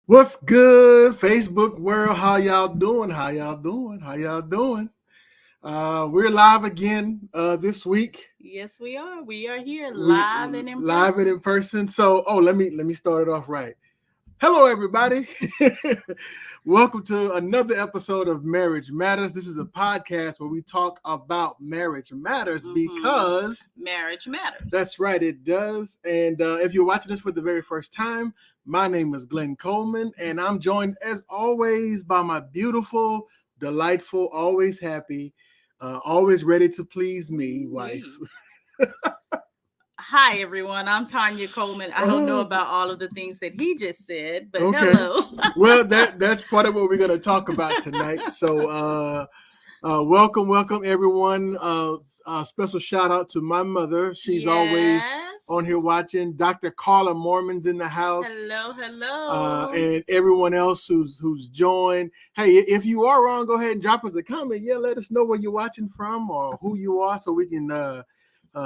What's good, Facebook world? How y'all doing? How y'all doing? How y'all doing? We're live again this week. Yes, we are. We are here We live and in live and in person. person. So, let me start it off right. Hello, everybody. Welcome to another episode of Marriage Matters. This is a podcast where we talk about marriage matters because Marriage that's matters. right, it does. And if you're watching this for the very first time, my name is Glenn Coleman, and I'm joined as always by my beautiful, delightful, always happy, always ready to please me wife. Ooh-wee. Hi, everyone. I'm Tanya Coleman. I don't know about all of the things that he just said, but Okay. hello. Well, that's part of what we're going to talk about tonight. So, welcome everyone. Special shout out to my mother. She's always Yes. on here watching. Dr. Carla Mormon's in the house. Hello, hello. And everyone else who's joined. Hey, if you are wrong, go ahead and drop us a comment. Yeah, let us know where you're watching from or who you are, so we can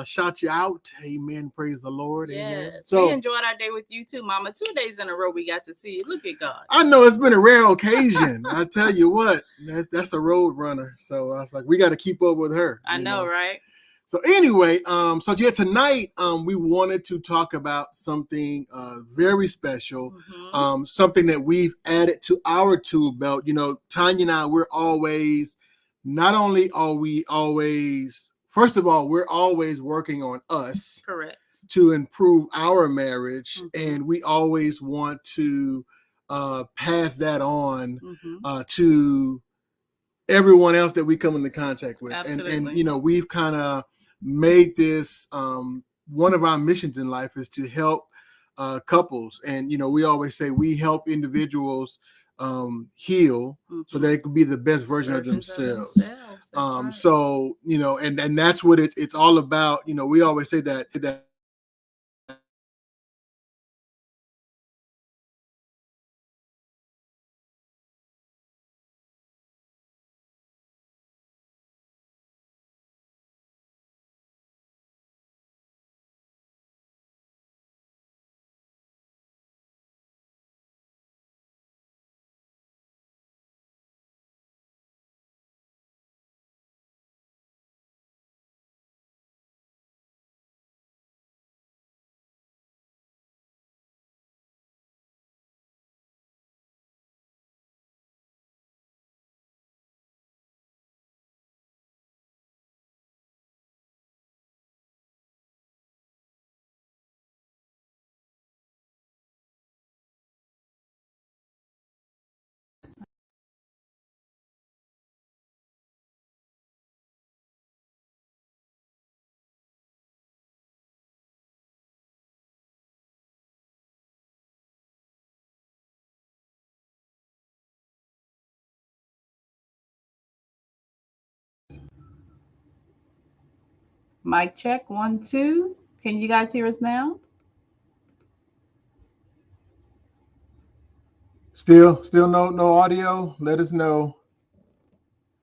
shout you out. Amen. Praise the Lord. Amen. Yes. So we enjoyed our day with you too, Mama. 2 days in a row we got to see you. Look at God. I know it's been a rare occasion. I tell you what, that's a road runner. So I was like, we got to keep up with her. I know, right? So anyway, so yeah, tonight we wanted to talk about something very special, something that we've added to our tool belt. You know, Tanya and I, not only are we always, first of all, we're always working on us. Correct. To improve our marriage, and we always want to pass that on to everyone else that we come into contact with. Absolutely. And you know, we've kind of made this one of our missions in life is to help couples. And you know, we always say we help individuals heal so they could be the best version of themselves. Right. So you know, and that's what it's all about. You know, we always say that Mic check, 1, 2. Can you guys hear us now? still no audio. Let us know.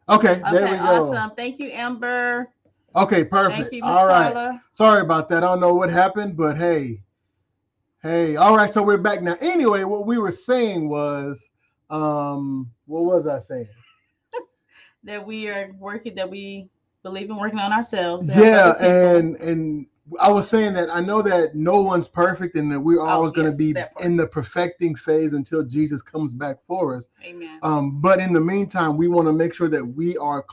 Okay, there we go. Awesome. Thank you, Amber. Okay, perfect. Thank you, Miss All right. Carla. Sorry about that. I don't know what happened, but hey. All right, so we're back now. Anyway, what we were saying was, what was I saying? That we are working, that we believe in working on ourselves. Yeah, and I was saying that I know that no one's perfect, and that we're always going to be in the perfecting phase until Jesus comes back for us. Amen. But in the meantime, we want to make sure that we are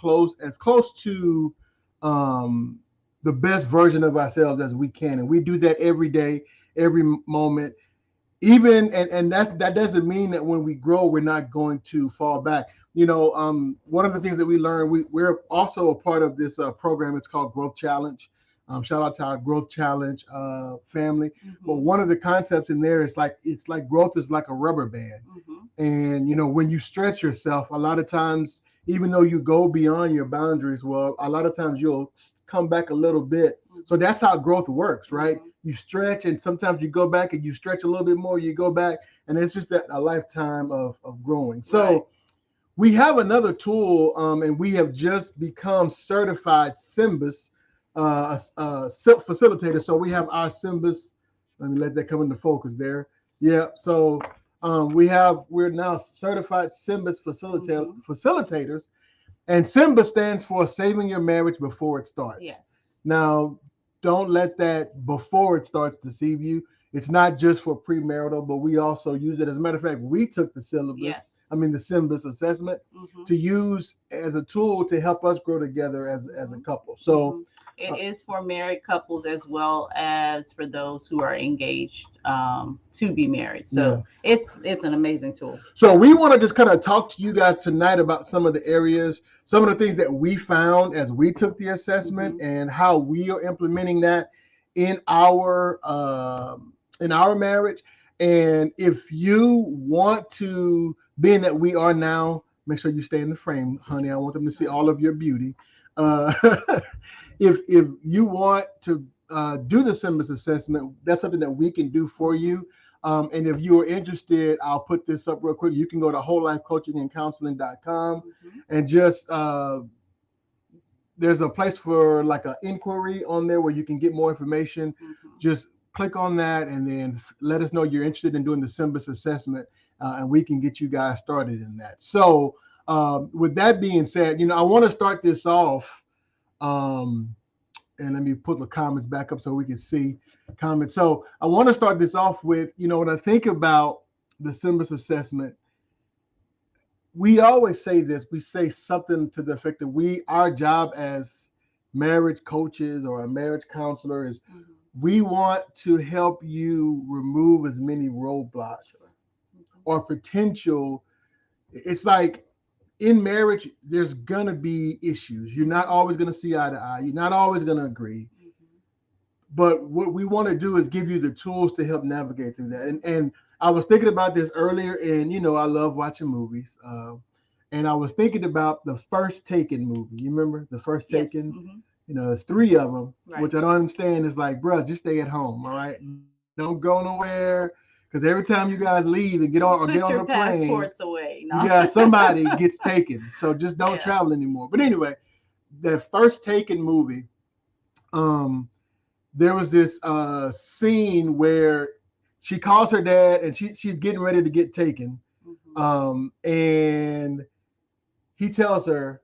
as close to the best version of ourselves as we can, and we do that every day, every moment. Even and that doesn't mean that when we grow, we're not going to fall back. You know, one of the things that we learned, we're also a part of this program. It's called Growth Challenge. Shout out to our Growth Challenge family. But one of the concepts in there is it's like growth is like a rubber band. And you know, when you stretch yourself, a lot of times, even though you go beyond your boundaries, well, a lot of times you'll come back a little bit. So that's how growth works, right? You stretch, and sometimes you go back and you stretch a little bit more, you go back, and it's just a lifetime of growing. So we have another tool, and we have just become certified SYMBIS facilitators. So we have our SYMBIS. Let me let that come into focus there. Yeah. So We're now certified SYMBIS Mm-hmm. facilitators, and SYMBIS stands for Saving Your Marriage Before It Starts. Yes. Now, don't let that before it starts deceive you. It's not just for premarital, but we also use it. As a matter of fact, we took Yes. the SYMBIS assessment Mm-hmm. to use as a tool to help us grow together as a Mm-hmm. couple. So, Mm-hmm. It uh, is for married couples as well as for those who are engaged to be married. yeah. So it's an amazing tool. So we want to just kind of talk to you guys tonight about some of the areas, some of the things that we found as we took the assessment, Mm-hmm. and how we are implementing that in our marriage. And if you want to, being that we are now, make sure you stay in the frame, honey. I want them to see all of your beauty. Uh, if you want to do the SYMBIS assessment, that's something that we can do for you. And if you are interested, I'll put this up real quick. You can go to wholelifecoachingandcounseling.com Mm-hmm. and just there's a place for like an inquiry on there where you can get more information. Mm-hmm. Just click on that and then let us know you're interested in doing the SYMBIS assessment, and we can get you guys started in that. So, with that being said, I want to start this off. Um, and let me put the comments back up so we can see comments. So I want to start this off with, when I think about the SYMBIS assessment, we always say this. We say something to the effect that our job as marriage coaches or a marriage counselor is Mm-hmm. we want to help you remove as many Sure. roadblocks Mm-hmm. or potential. It's like in marriage, there's gonna be issues. You're not always gonna see eye to eye. You're not always gonna agree. Mm-hmm. But what we want to do is give you the tools to help navigate through that. And I was thinking about this earlier, and I love watching movies. And I was thinking about the first Taken movie. You remember the first Yes. Taken? Mm-hmm. There's three of them, Right. which I don't understand. Is like, bro, just stay at home, all right? Don't go nowhere, because every time you guys leave and get Put on your a plane, passports away. you No. got somebody gets taken. So just don't Yeah. travel anymore. But anyway, that first Taken movie. Um, there was this scene where she calls her dad and she's getting ready to get taken. Mm-hmm. And he tells her,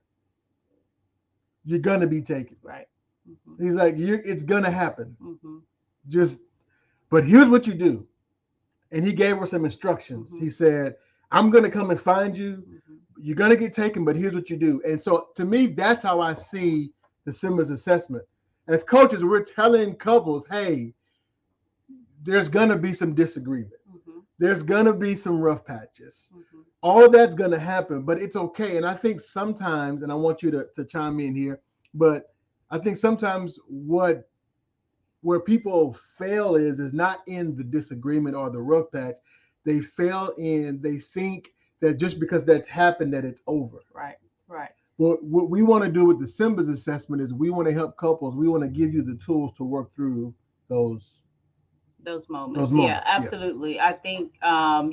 "You're gonna be taken." Right. Mm-hmm. He's like, "It's gonna happen. Mm-hmm. Just, but here's what you do." And he gave her some instructions. Mm-hmm. He said, "I'm gonna come and find you. Mm-hmm. You're gonna get taken, but here's what you do." And so, to me, that's how I see the SYMBIS assessment. As coaches, we're telling couples, "Hey, there's gonna be some disagreement. Mm-hmm. There's gonna be some rough patches. Mm-hmm. All of that's gonna happen, but it's okay." And I think sometimes, and I want you to chime in here, but I think sometimes where people fail is not in the disagreement or the rough patch. They think that just because that's happened that it's over. Right. Right. Well, what we want to do with the SYMBIS assessment is we want to help couples. We want to give you the tools to work through those Those those moments. Yeah, moments. Yeah. absolutely. I think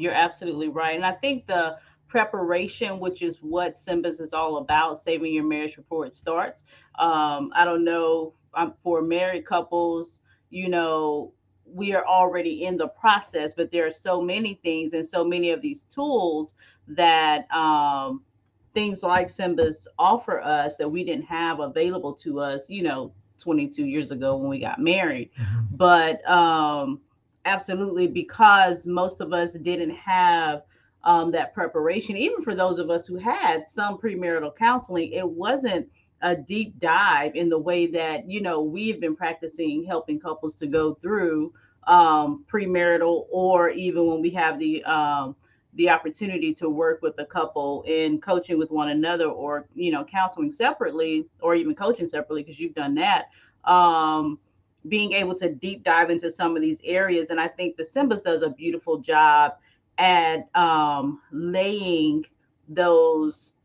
you're absolutely right. And I think the preparation, which is what SYMBIS is all about, saving your marriage before it starts. I don't know, for married couples, you know, we are already in the process, but there are so many things and so many of these tools that things like SYMBIS offer us that we didn't have available to us, 22 years ago when we got married. Mhm. But absolutely, because most of us didn't have that preparation, even for those of us who had some premarital counseling, it wasn't a deep dive in the way that, we've been practicing helping couples to go through premarital, or even when we have the opportunity to work with a couple in coaching with one another, or counseling separately, or even coaching separately, because you've done that. Being able to deep dive into some of these areas, and I think the SYMBIS does a beautiful job at laying those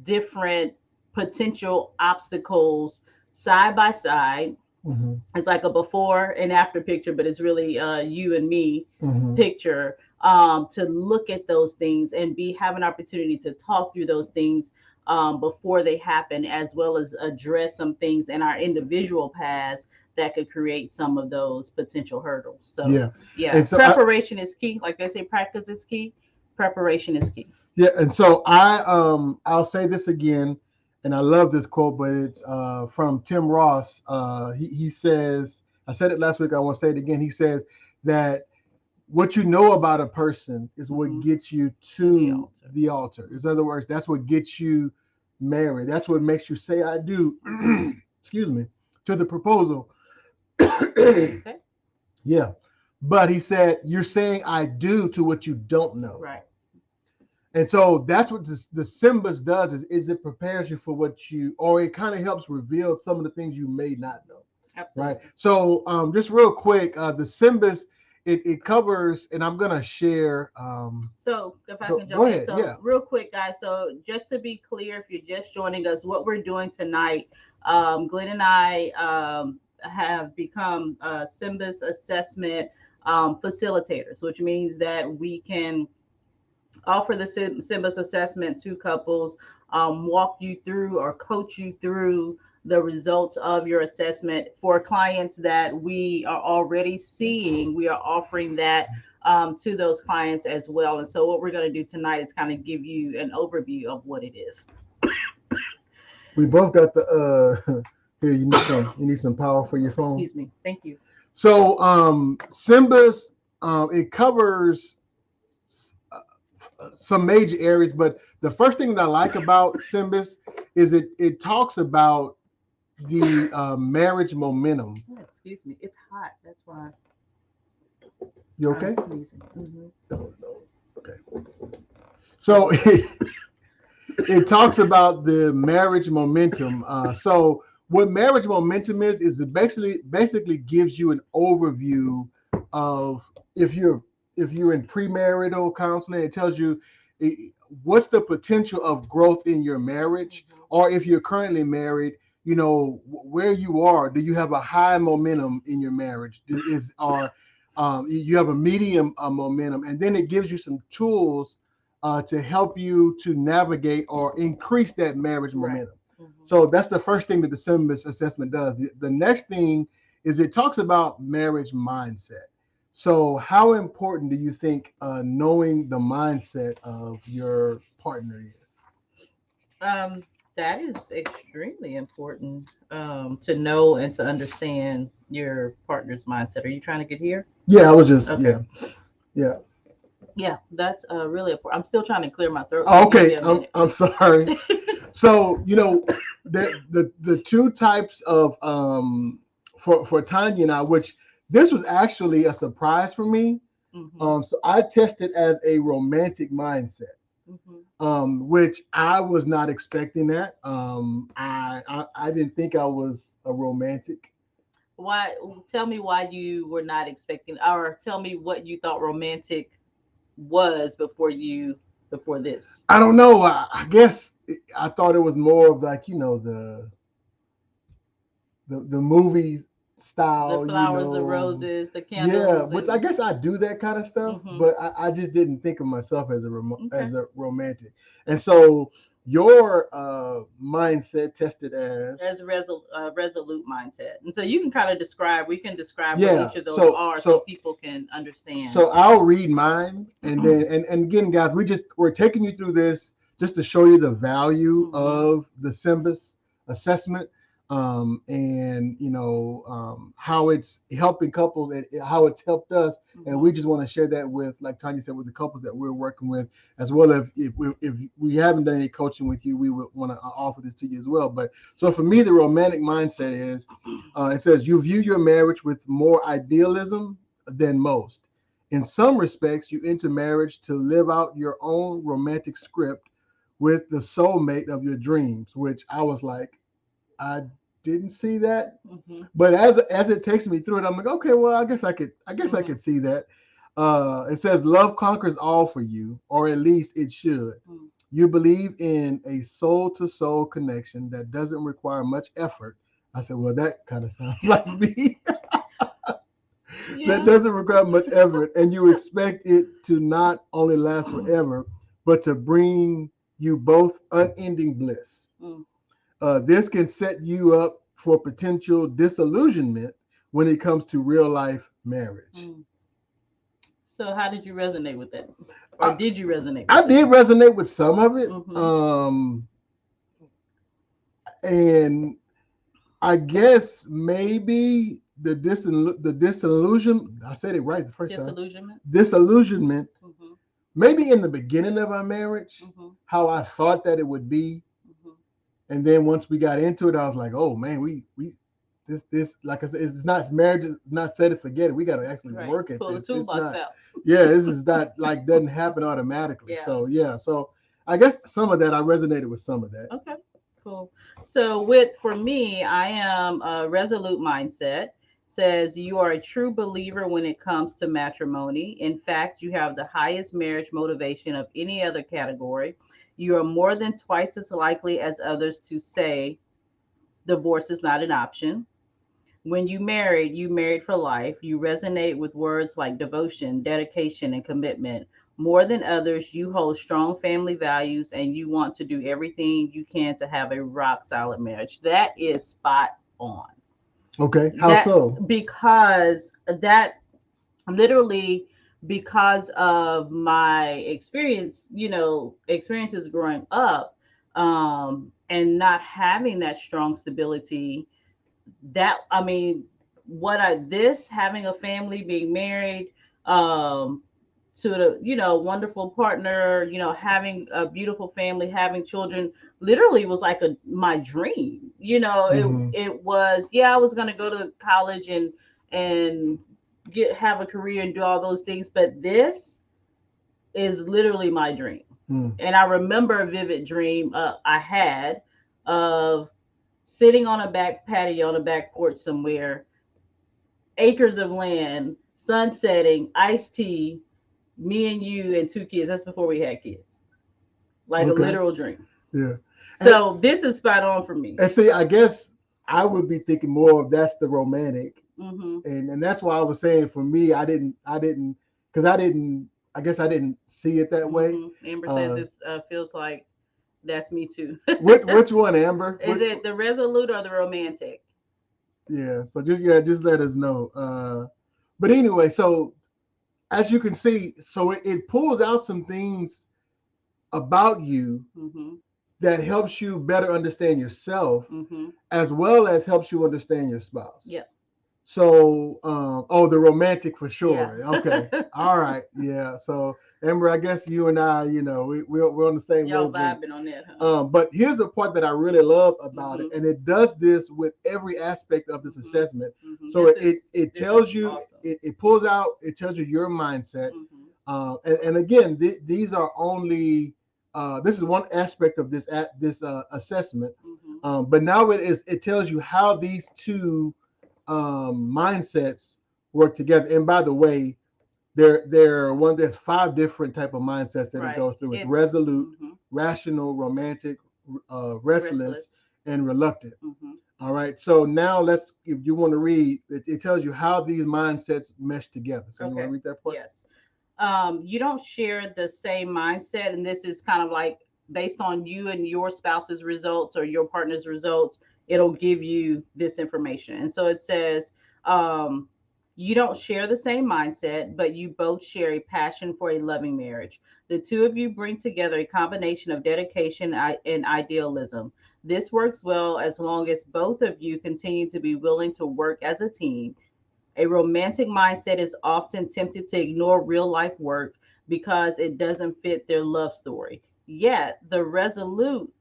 different potential obstacles side by side. Mhm. It's like a before and after picture, but it's really you and me Mhm. picture, to look at those things and have an opportunity to talk through those things before they happen, as well as address some things in our individual paths that could create some of those potential hurdles. So Yeah. yeah, And so preparation is key. Like they say, practice is key. Preparation is key. yeah, and so I'll say this again, and I love this quote, but it's from Tim Ross. He says, I said it last week, I want to say it again. He says that what you know about a person is what gets you to the altar. In other words, that's what gets you married. That's what makes you say I do. Excuse me, to the proposal. Okay. Yeah. But he said, you're saying I do to what you don't know. Right. And so that's what the SYMBIS does is it prepares you for what you, or it kind of helps reveal some of the things you may not know. Absolutely. Right. So just real quick, the SYMBIS, it covers, and I'm going to share. So if I can jump in. Ahead, So yeah. real quick, guys. So just to be clear, if you're just joining us, what we're doing tonight, Glenn and I have become SYMBIS assessment facilitators, which means that we can offer the SYMBIS assessment to couples, walk you through or coach you through the results of your assessment. For clients that we are already seeing, we are offering that to those clients as well. And so what we're going to do tonight is kind of give you an overview of what it is. We both got the here, you need some power for your phone. Excuse me. Thank you. So SYMBIS, it covers some major areas, but the first thing that I like about SYMBIS is it talks about the marriage momentum. Oh, excuse me, it's hot. That's why. You okay? Mm-hmm. No. Okay. So it talks about the marriage momentum. So what marriage momentum is it basically gives you an overview of if you're in premarital counseling. It tells you what's the potential of growth in your marriage, or if you're currently married, where you are. Do you have a high momentum in your marriage? You have a medium momentum, and then it gives you some tools to help you to navigate or increase that marriage momentum. Right. So that's the first thing that the SYMBIS assessment does. The next thing is it talks about marriage mindset. So how important do you think knowing the mindset of your partner is? That is extremely important to know and to understand your partner's mindset. Are you trying to get here? Yeah, I was just, okay. Yeah. Yeah, that's really important. I'm still trying to clear my throat. Oh, okay, I'm sorry. So, the two types of, for Tanya and I, which this was actually a surprise for me. Mm-hmm. So I tested as a romantic mindset. Mm-hmm. Which I was not expecting that. I didn't think I was a romantic. Why? Tell me why you were not expecting, or tell me what you thought romantic was before this. I don't know. I guess I thought it was more of like the movies style, the flowers, the roses, the candles. Yeah, which I guess I do that kind of stuff, but I just didn't think of myself as a romantic. And so your mindset tested as a resolute mindset. And so you can kind of describe. We can describe what each of those are, so people can understand. So I'll read mine, and then and again, guys, we're taking you through this just to show you the value of the SYMBIS assessment. And how it's helping couples and how it's helped us, and we just want to share that with, like Tanya said, with the couples that we're working with, as well as if we haven't done any coaching with you, we would want to offer this to you as well. But so for me, the romantic mindset is it says you view your marriage with more idealism than most. In some respects, you enter marriage to live out your own romantic script with the soulmate of your dreams, which I was like, I didn't see that, but as it takes me through it, I'm like, okay, well, I guess I could see that. It says love conquers all for you, or at least it should. You believe in a soul-to-soul connection that doesn't require much effort. I said, well, that kind of sounds like me. That doesn't require much effort, and you expect it to not only last forever, but to bring you both unending bliss. This can set you up for potential disillusionment when it comes to real life marriage. So how did you resonate with that? Or did you resonate with I that? did resonate with some of it. Mm-hmm. And I guess maybe the disillusion, I said it right the first time. Disillusionment. Disillusionment, Mm-hmm. maybe in the beginning of our marriage, Mm-hmm. how I thought that it would be. Mm-hmm. And then once we got into it, I was like, oh man, we this like I said, it's not marriage is not set it forget it. We got to actually Right. work at Pull the this. It's toolbox not, out. yeah, this is not like doesn't happen automatically. Yeah. So yeah, so I guess some of that I resonated with some of that. Okay. Cool. So for me, I am a resolute mindset. Says you are a true believer when it comes to matrimony. In fact, you have the highest marriage motivation of any other category. You are more than twice as likely as others to say divorce is not an option. When you married for life. You resonate with words like devotion, dedication, and commitment. More than others, you hold strong family values and you want to do everything you can to have a rock solid marriage. That is spot on. Okay, how That so? because that literally because of my experience, experiences growing up, and not having that strong stability, that I mean, what I this having a family, being married, um to the wonderful partner, having a beautiful family, having children, literally was like my dream. Mm-hmm. It was, yeah, I was going to go to college and have a career and do all those things, but this is literally my dream. Mm. And I remember a vivid dream I had of sitting on a back patio on a back porch somewhere, acres of land, sun setting, iced tea, me and you and two kids. That's before we had kids. Like a Okay. literal dream. Yeah. And, So this is spot on for me. and see, I guess I would be thinking more of that's the romantic, Mm-hmm. and that's why I was saying for me, because I guess I didn't see it that way. Mm-hmm. Amber says it feels like that's me too. Which one, Amber? Is it the resolute or the romantic? Yeah. So just let us know. But anyway, so as you can see, so it pulls out some things about you Mm-hmm. that helps you better understand yourself, Mm-hmm. as well as helps you understand your spouse. Yep. So, oh, the romantic for sure. Yeah. Okay. All right. Yeah. So, Amber, I guess you and I, we're on the same Y'all wavelength. vibing on that, huh? But here's the part that I really love about it, Mm-hmm. and it does this with every aspect of this Mm-hmm. assessment. Mm-hmm. So it This tells is you, awesome. it pulls out, it tells you your mindset. Mm-hmm. And again, these are only this is one aspect of this assessment. Mm-hmm. But now it tells you how these two mindsets work together. And by the way, there's 5 different type of mindsets that it Right. goes through. It's resolute, Mm-hmm. rational, romantic, restless, Restless. and reluctant. Mm-hmm. All right. So now if you want to read, it tells you how these mindsets mesh together. So you want to Okay. read that part? Yes. You don't share the same mindset, and this is kind of like based on you and your spouse's results or your partner's results, it'll give you this information. And so it says, um, you don't share the same mindset, but you both share a passion for a loving marriage. The two of you bring together a combination of dedication and idealism. This works well as long as both of you continue to be willing to work as a team. A romantic mindset is often tempted to ignore real life work because it doesn't fit their love story. Yet, the resolute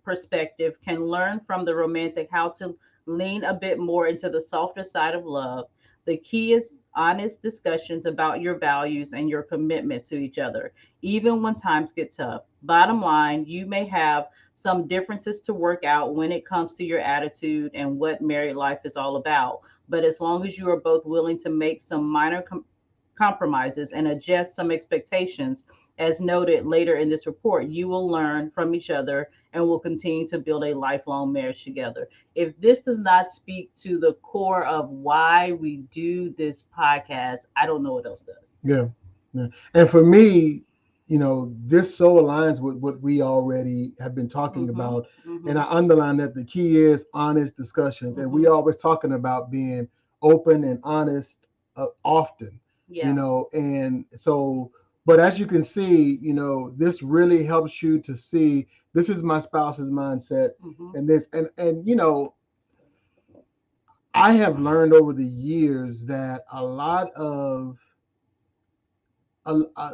perspective can learn from the romantic how to lean a bit more into the softer side of love. The key is honest discussions about your values and your commitment to each other, even when times get tough. Bottom line, you may have some differences to work out when it comes to your attitude and what married life is all about. But as long as you are both willing to make some minor compromises and adjust some expectations, as noted later in this report, you will learn from each other and will continue to build a lifelong marriage together. If this does not speak to the core of why we do this podcast, I don't know what else does. Yeah. Yeah. And for me, this so aligns with what we already have been talking Mm-hmm. about. And Mm-hmm. I underline that the key is honest discussions. And we Mm-hmm. always talking about being open and honest often, you Yeah. know, and so, but as you can see, you know, this really helps you to see this is my spouse's mindset, Hmm. and this, and you know, I have learned over the years that a lot of, uh,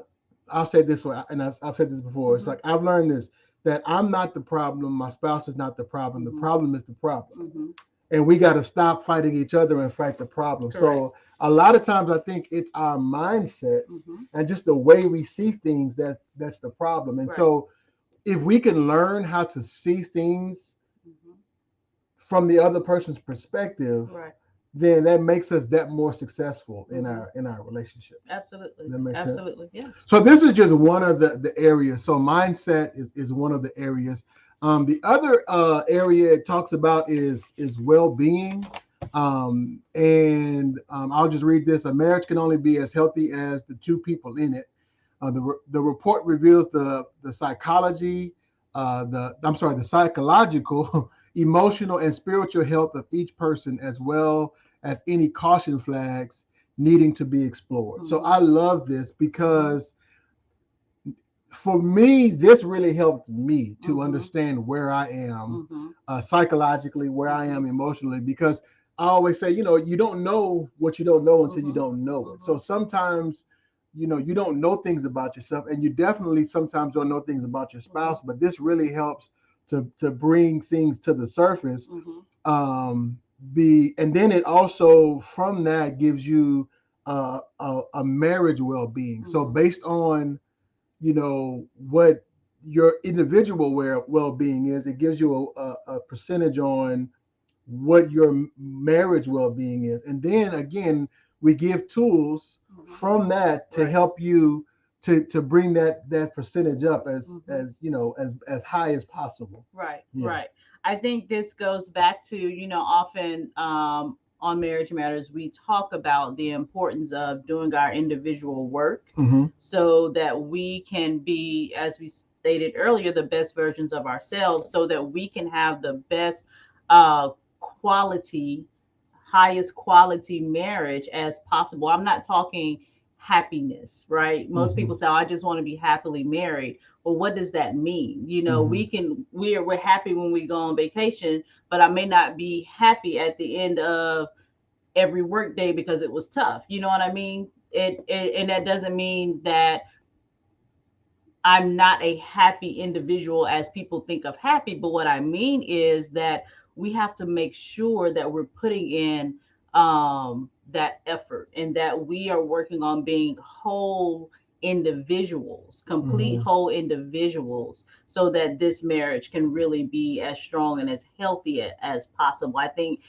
I'll say it this way, and I've said this before. It's Hmm. like I've learned this, that I'm not the problem. My spouse is not the problem. The Hmm. problem is the problem, Hmm. and we got to stop fighting each other and fight the problem. Correct. So a lot of times, I think it's our mindsets Hmm. and just the way we see things that's the problem. And Right. so if we can learn how to see things Hmm. from the other person's perspective, Right. then that makes us that more successful Hmm. in our relationships. Absolutely. Does that make sense? Absolutely. Yeah. So this is just one of the areas. So mindset is one of the areas. The other area it talks about is well-being. I'll just read this. A marriage can only be as healthy as the two people in it. The report reveals the psychology, the psychological, emotional, and spiritual health of each person, as well as any caution flags needing to be explored. So Hmm. I love this Hmm. because for me, this really helped me to Hmm. understand where I am Hmm. psychologically, where I Hmm. am emotionally, because I always say, you know, you don't know what you don't know until you Hmm. don't know it. Hmm. So sometimes, you know, you don't know things about yourself, and you definitely sometimes don't know things about your Hmm. spouse, but this really helps to bring things to the surface. Hmm. Um, and then it also from that gives you a marriage well-being. So Hmm. based on, you know, what your individual well-being is, it gives you a percentage on what your marriage well-being is, and then again we give tools Hmm. from that to Right. help you to bring that percentage up Hmm. as you know, as high as possible. Right, Yeah. right. I think this goes back to, often on Marriage Matters, we talk about the importance of doing our individual work Mm-hmm. so that we can be, as we stated earlier, the best versions of ourselves so that we can have the best quality, highest quality marriage as possible. I'm not talking happiness, right? Most Mm-hmm. people say, oh, I just want to be happily married. Well, what does that mean? Mm-hmm. We're happy when we go on vacation, but I may not be happy at the end of every work day because it was tough. You know what I mean? And that doesn't mean that I'm not a happy individual as people think of happy, but what I mean is that we have to make sure that we're putting in that effort and that we are working on being whole individuals, complete Mm-hmm. whole individuals, so that this marriage can really be as strong and as healthy as possible. I think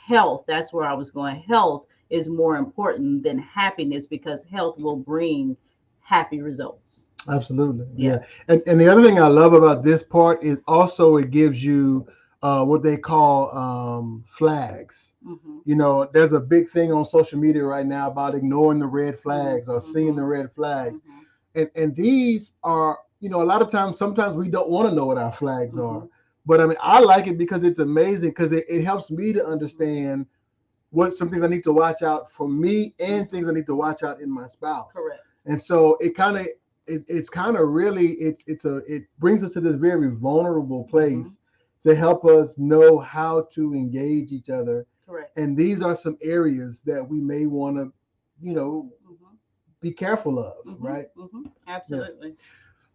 health, that's where I was going. Health is more important than happiness because health will bring happy results. Absolutely. Yeah. Yeah. And the other thing I love about this part is also it gives you what they call flags. Mm-hmm. You know, there's a big thing on social media right now about ignoring the red flags or seeing Mm-hmm. the red flags. Mm-hmm. And these are, you know, a lot of times, sometimes we don't want to know what our flags Mm-hmm. are. But I mean, I like it because it's amazing because it helps me to Mm-hmm. understand what some things I need to watch out for me and Mm-hmm. things I need to watch out in my spouse. Correct. And so it's kind of really it brings us to this very vulnerable Mm-hmm. place to help us know how to engage each other. Correct. And these are some areas that we may want to, you know, Mm-hmm. be careful of, Mm-hmm. right? Mm-hmm. Yeah. Absolutely.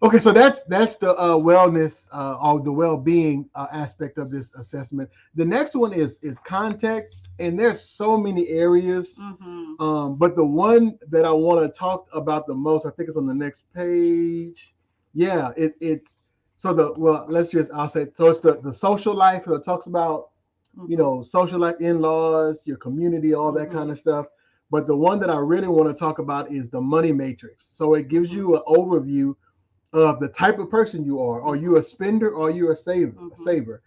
Okay, so that's the wellness or the well-being aspect of this assessment. The next one is context, and there's so many areas. Mm-hmm. But the one that I want to talk about the most, I think it's on the next page. Yeah, it's so the well, let's just I'll say so it's the social life. It talks about, you Mm-hmm. know, social life, in-laws, your community, all that Mm-hmm. kind of stuff. But the one that I really want to talk about is the money matrix. So it gives Mm-hmm. you an overview of the type of person you are. Are you Mm-hmm. a spender or are you a saver? A Mm-hmm. saver,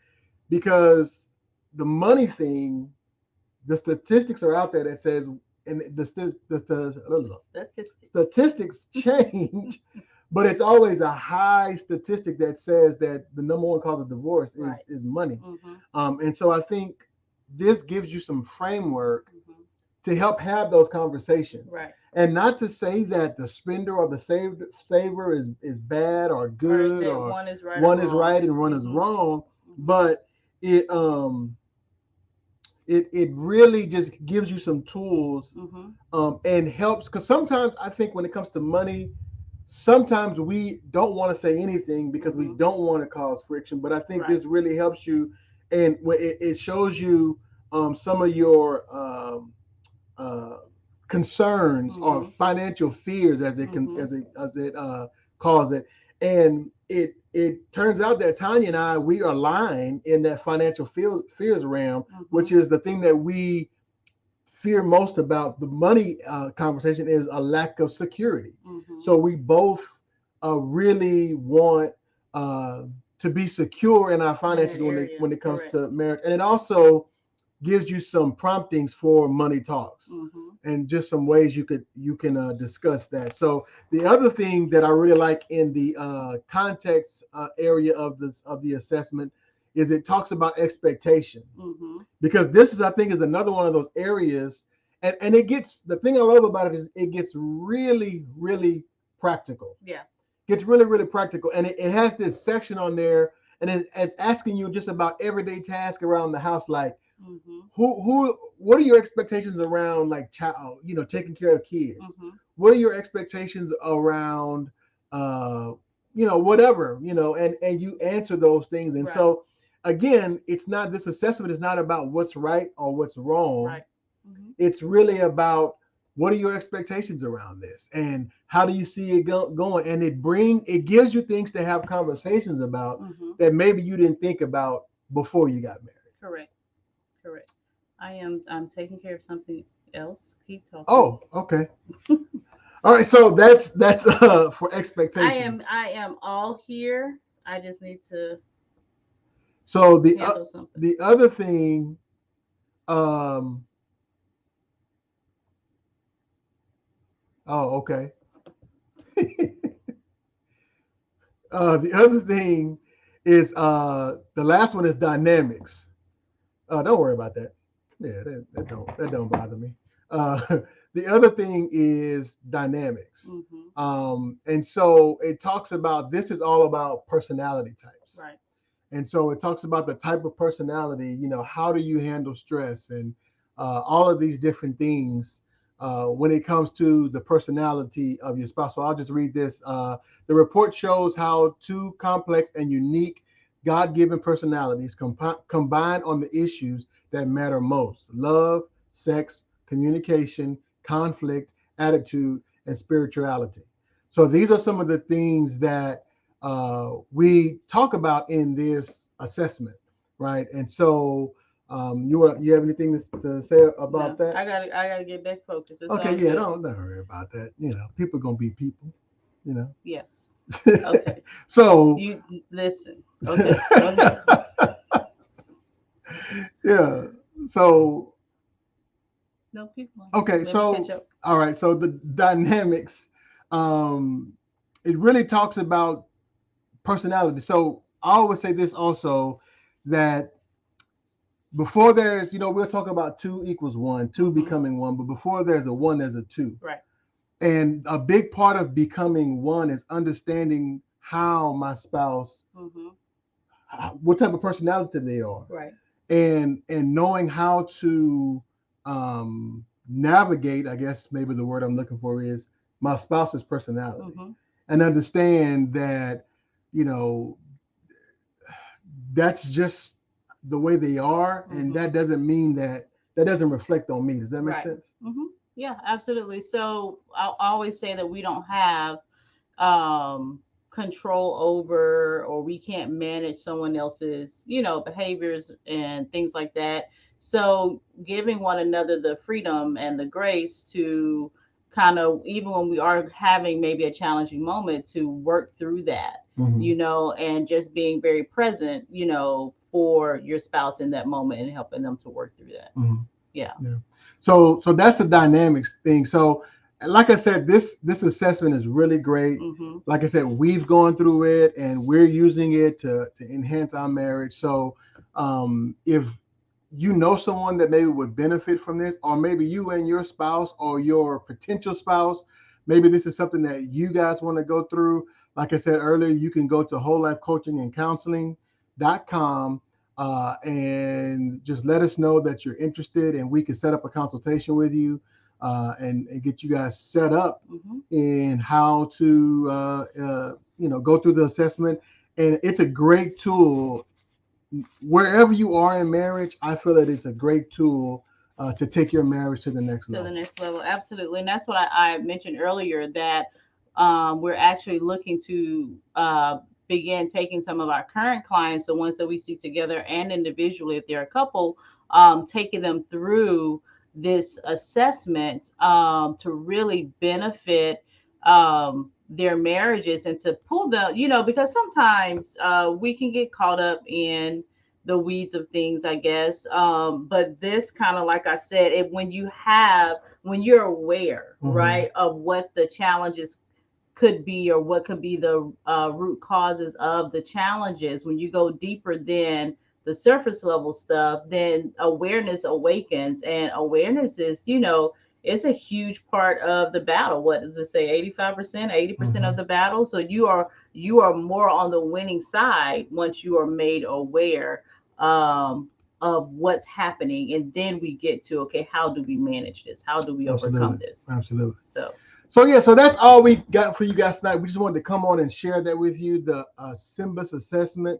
because the money thing, the statistics are out there that says, and Statistics. statistics change, but it's always a high statistic that says that the number one cause of divorce Right. is money. Mm-hmm. And so I think this gives you some framework Mm-hmm. to help have those conversations. Right. And not to say that the spender or the saver is bad or good, that or one is right one or is wrong. right and one is wrong, but it it really just gives you some tools, and helps, because sometimes I think when it comes to money, sometimes we don't want to say anything because we don't want to cause friction. But I think this really helps you, and when it shows you some of your uh, concerns or financial fears, as it can as it calls it. And it turns out that Tanya and we are aligned in that financial fears realm, which is the thing that we fear most about the money conversation, is a lack of security. So we both really want to be secure in our finances when it comes to marriage. And it also gives you some promptings for money talks, and just some ways you can discuss that. So the other thing that I really like in the context area of the assessment is it talks about expectation, because this is, I think, is another one of those areas, and it gets, the thing I love about it is it gets really, really practical. Yeah. Gets really, really practical, and it has this section on there, and it's asking you just about everyday tasks around the house, like what are your expectations around, like, child, taking care of kids? What are your expectations around whatever, and you answer those things. And so again, it's not, this assessment is not about what's right or what's wrong. It's really about, what are your expectations around this, and how do you see it going? And it gives you things to have conversations about that maybe you didn't think about before you got married. Correct. I'm taking care of something else. Keep talking. Oh, okay. All right. So that's for expectations. I am all here. I just need to So handle something. the other thing, oh, okay. The other thing is the last one is dynamics. Don't worry about that. Yeah, that don't bother me. The other thing is dynamics. And so it talks about, this is all about personality types. Right. And so it talks about the type of personality, how do you handle stress, and all of these different things when it comes to the personality of your spouse. So I'll just read this. The report shows how two complex and unique God-given personalities combine on the issues that matter most: love, sex, communication, conflict, attitude, and spirituality. So these are some of the things that we talk about in this assessment, right? And so you have anything to say about that? I gotta get back focused. Okay, yeah, don't worry about that. People gonna be people. Yes. Okay. So you listen. Okay. Okay. Yeah. So no, keep going. Okay, so all right, so the dynamics, it really talks about personality. So I always say this also, that before there's, we'll talk about 2 equals 1, 2 becoming 1, but before there's a 1, there's a 2. Right. And a big part of becoming 1 is understanding how my spouse, what type of personality they are. Right. And knowing how to navigate, I guess maybe the word I'm looking for is my spouse's personality, and understand that, that's just the way they are, and that doesn't mean that doesn't reflect on me. Does that make sense? Yeah, absolutely. So I'll always say that we don't have control over, or we can't manage someone else's, behaviors and things like that. So giving one another the freedom and the grace to kind of, even when we are having maybe a challenging moment, to work through that, and just being very present, for your spouse in that moment and helping them to work through that. Yeah. So that's the dynamics thing. So like I said, this assessment is really great. Like I said, we've gone through it and we're using it to enhance our marriage. So if you know someone that maybe would benefit from this, or maybe you and your spouse or your potential spouse, maybe this is something that you guys want to go through. Like I said earlier, you can go to wholelifecoachingandcounseling.com and just let us know that you're interested, and we can set up a consultation with you and get you guys set up in how to go through the assessment. And it's a great tool wherever you are in marriage. I feel that it's a great tool to take your marriage to the next level. Absolutely. And that's what I mentioned earlier, that we're actually looking to begin taking some of our current clients, the ones that we see together and individually, if they're a couple, taking them through this assessment to really benefit their marriages, and to pull them, because sometimes we can get caught up in the weeds of things, I guess. But this kind of, like I said, when you're aware, right, of what the challenges could be, or what could be the root causes of the challenges, when you go deeper than the surface level stuff, then awareness awakens. And awareness is, it's a huge part of the battle. What does it say? 85%, 80% of the battle. So you are more on the winning side once you are made aware of what's happening. And then we get to, okay, how do we manage this? How do we overcome this? Absolutely. So that's all we got for you guys tonight. We just wanted to come on and share that with you, the SYMBIS assessment.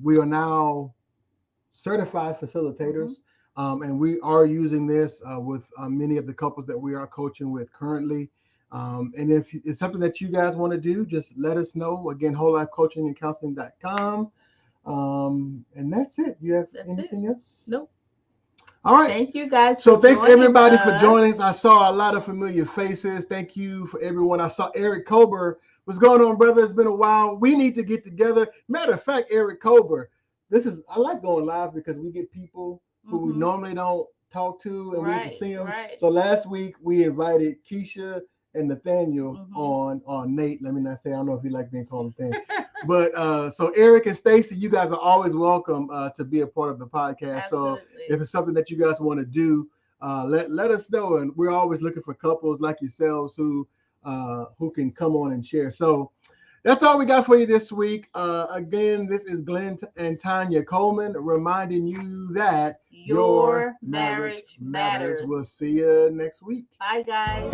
We are now certified facilitators, and we are using this with many of the couples that we are coaching with currently. And if it's something that you guys want to do, just let us know. Again, wholelifecoachingandcounseling.com. And that's it. You have anything else? Nope. All right. Thank you guys. So thanks everybody for joining us. I saw a lot of familiar faces. Thank you for everyone. I saw Eric Kober. What's going on, brother? It's been a while. We need to get together. Matter of fact, Eric Kober, I like going live because we get people who we normally don't talk to, and we get to see them. Right. So last week we invited Keisha and Nathaniel on Nate. Let me not say, I don't know if you like being called Nathaniel. But so Eric and Stacy, you guys are always welcome to be a part of the podcast. Absolutely. So if it's something that you guys want to do, let us know. And we're always looking for couples like yourselves who can come on and share. So that's all we got for you this week. Again, this is Glenn and Tanya Coleman reminding you that your marriage matters. We'll see you next week. Bye, guys.